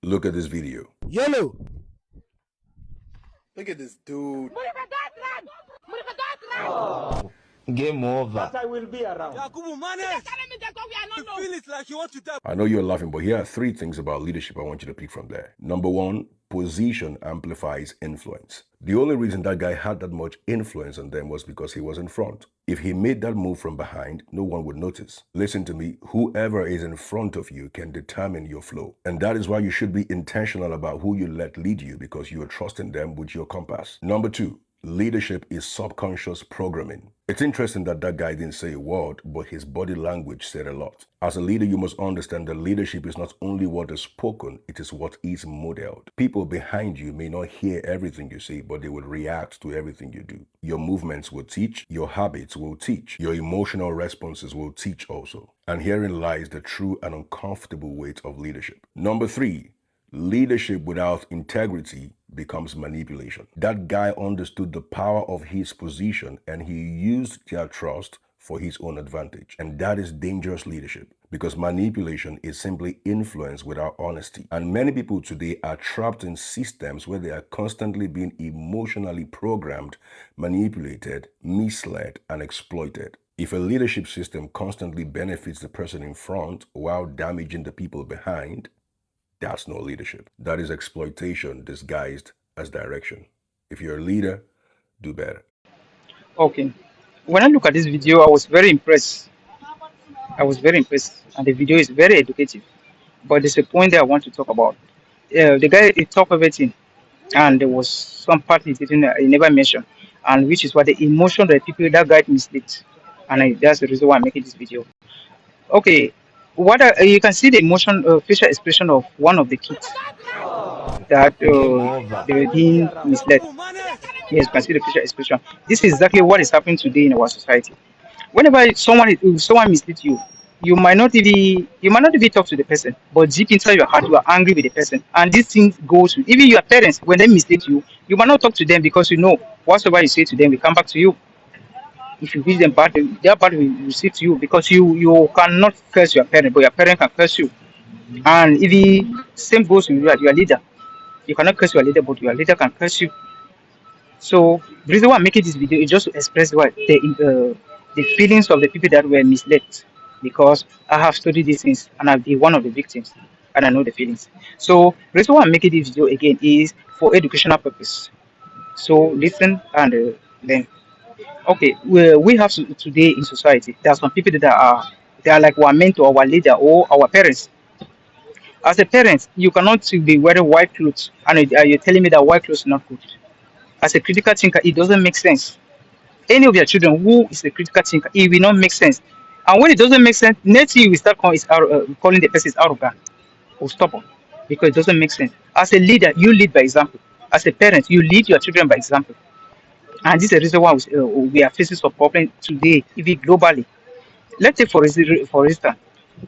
Look at this video. Yellow. Look at this dude. Game over. But I will be around. Feel it like you want to die. I know you're laughing, but here are 3 things about leadership I want you to pick from there. Number 1, position amplifies influence. The only reason that guy had that much influence on them was because he was in front. If he made that move from behind, no one would notice. Listen to me, whoever is in front of you can determine your flow. And that is why you should be intentional about who you let lead you, because you are trusting them with your compass. Number 2, leadership is subconscious programming. It's interesting that that guy didn't say a word, but his body language said a lot. As a leader, you must understand that leadership is not only what is spoken, it is what is modeled. People behind you may not hear everything you say, but they will react to everything you do. Your movements will teach, your habits will teach, your emotional responses will teach also. And herein lies the true and uncomfortable weight of leadership. Number 3, leadership without integrity becomes manipulation. That guy understood the power of his position and he used their trust for his own advantage. And that is dangerous leadership, because manipulation is simply influence without honesty. And many people today are trapped in systems where they are constantly being emotionally programmed, manipulated, misled, and exploited. If a leadership system constantly benefits the person in front while damaging the people behind, that's no leadership. That is exploitation disguised as direction. If you're a leader, do better. Okay. When I look at this video, I was very impressed. And the video is very educative. But there's a point that I want to talk about. The guy he talked everything, and there was some part he never mentioned, and which is what the emotion that people that guy misled, and that's the reason why I'm making this video. Okay, you can see the emotion, facial expression of one of the kids that they were being misled. Yes, you can see the facial expression. This is exactly what is happening today in our society. Whenever someone misleads you, you might not even talk to the person, but deep inside your heart you are angry with the person. And this thing goes with even your parents. When they mislead you, you might not talk to them because you know whatever you say to them will come back to you. If you wish them bad, their bad will receive to you, because you cannot curse your parent, but your parent can curse you. And if the same goes with your leader, you cannot curse your leader, but your leader can curse you. So the reason why I'm making this video is just to express what the feelings of the people that were misled, because I have studied these things and I've been one of the victims and I know the feelings. So the reason why I'm making this video again is for educational purpose. So listen and then okay, we have today in society there are some people that are like our mentor, our leader, or our parents. As a parent, you cannot be wearing white clothes and you're telling me that white clothes are not good. As a critical thinker, it doesn't make sense. Any of your children who is a critical thinker, it will not make sense. And when it doesn't make sense, next year you will start calling the person arrogant or stubborn, because it doesn't make sense. As a leader, you lead by example. As a parent, you lead your children by example. And this is the reason why we are facing some problem today, even globally. Let's take for instance,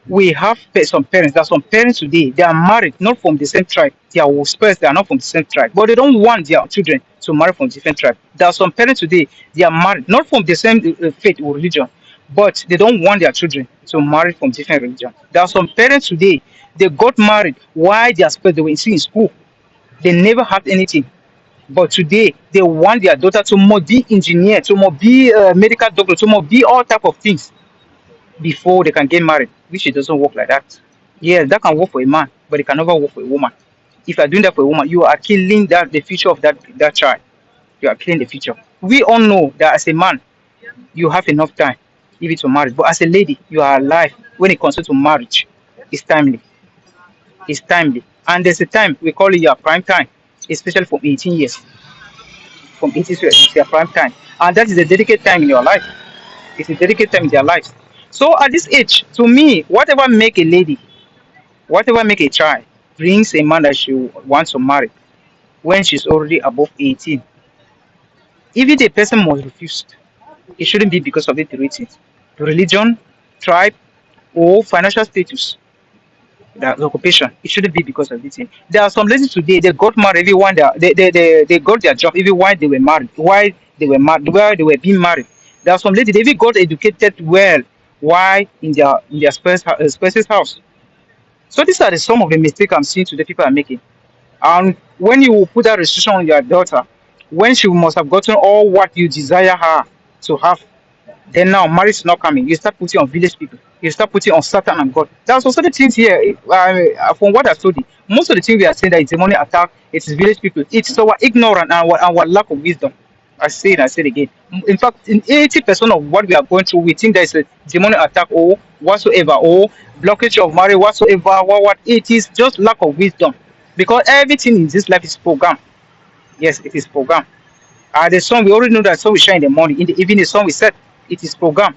we have some parents. There are some parents today, they are married not from the same tribe. Their spouses, they are not from the same tribe, but they don't want their children to marry from different tribe. There are some parents today, they are married not from the same faith or religion, but they don't want their children to marry from different religion. There are some parents today, they got married while their spouse they were in school. They never had anything. But today they want their daughter to more be engineer, to more be medical doctor, to more be all type of things before they can get married, which it doesn't work like that. Yeah, that can work for a man, but it can never work for a woman. If you are doing that for a woman, you are killing the future of that child. You are killing the future. We all know that as a man, you have enough time even to marry, but as a lady, you are alive. When it comes to marriage, it's timely. It's timely, and there's a time we call it your prime time, especially from 18 years. From 18 years, it's your prime time, and that is a dedicated time in your life. It's a dedicated time in their lives. So at this age, to me, whatever make a lady, whatever make a child, brings a man that she wants to marry when she's already above 18. Even the person must refuse. It shouldn't be because of the reasons, religion, tribe, or financial status, the occupation. It shouldn't be because of this thing. There are some ladies today, they got married everyone they got their job even while they were married, while they were being married. There are some ladies they even got educated well while in their spouse's house. So these are the some of the mistakes I'm seeing today people are making. And when you put that restriction on your daughter, when she must have gotten all what you desire her to have, then now marriage is not coming. You start putting on village people. You start putting on Satan and God. That's also the things here. From what I told you, most of the things we are saying that it's demonic attack, it's village people. It's our ignorance and our lack of wisdom. I say it, I say it again. In fact, in 80% of what we are going through, we think there's a demonic attack or whatsoever, or blockage of marriage, whatsoever, what it is just lack of wisdom. Because everything in this life is programmed. Yes, it is programmed. The sun, we already know that sun will shine in the morning. In the evening, the sun will set. It is programmed.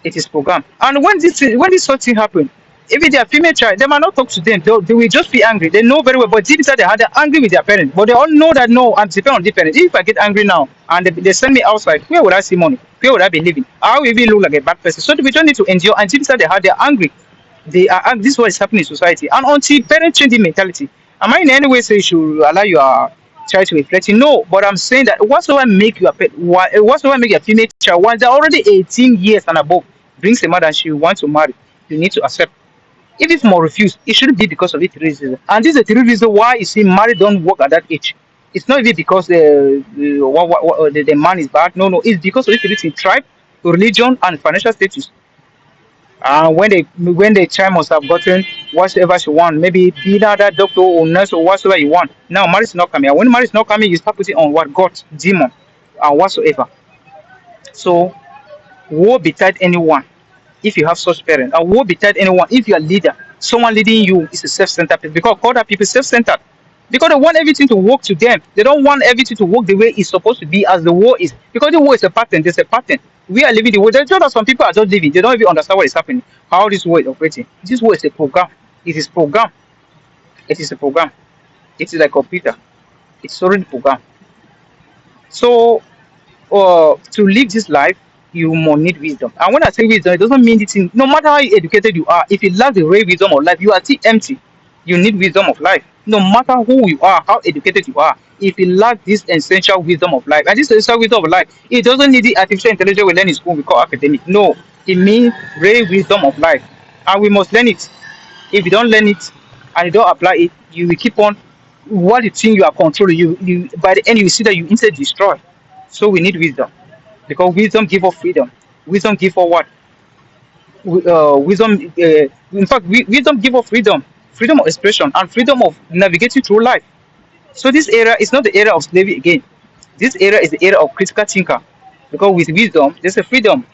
It is programmed. And when this sort of thing happen, if they are female child, they might not talk to them. They will just be angry. They know very well, but deep inside they're angry with their parents. But they all know that no, I'm depending on the parents. If I get angry now and they send me outside, where would I see money? Where would I be living? I will even look like a bad person. So we don't need to endure. And deep inside they're angry. They are this is what is happening in society. And until parents change the mentality, am I in any way say you should allow your child to reflect? No, but I'm saying that whatsoever make your pet, whatsoever make your female child, once they're already 18 years and above, brings a mother and she wants to marry, you need to accept. If it's more refused, it shouldn't be because of it reason. And this is the three reason why you see marriage don't work at that age. It's not even because the man is bad. No, no, it's because of it in tribe, religion, and financial status. When the child must have gotten whatever she want, maybe be that doctor or nurse or whatsoever you want. Now marriage is not coming. And when marriage is not coming, you start putting on what God, demon, and whatsoever. So woe betide anyone if you have such parent. And woe betide anyone if you're a leader. Someone leading you is a self-centered person. Because other people self-centered. Because they want everything to work to them. They don't want everything to work the way it's supposed to be as the war is. Because the war is a pattern. There's a pattern. We are living the war. There's just that some people are just living. They don't even understand what is happening. How this war is operating. This war is a program. It is program. It is a program. It is like a computer. It's already programmed. So to live this life, you must need wisdom. And when I say wisdom, it doesn't mean it's in, no matter how educated you are, if you lack the real wisdom of life, you are still empty. You need wisdom of life. No matter who you are, how educated you are, if you lack this essential wisdom of life, and this essential wisdom of life, it doesn't need the artificial intelligence we learn in school, we call academic. No, it means real wisdom of life. And we must learn it. If you don't learn it and you don't apply it, you will keep on what you think you are controlling. You by the end you see that you instead destroy. So we need wisdom because wisdom give us freedom. Wisdom give us what? Wisdom. In fact, wisdom give us freedom, freedom of expression, and freedom of navigating through life. So this era is not the era of slavery again. This era is the era of critical thinker, because with wisdom there's a freedom.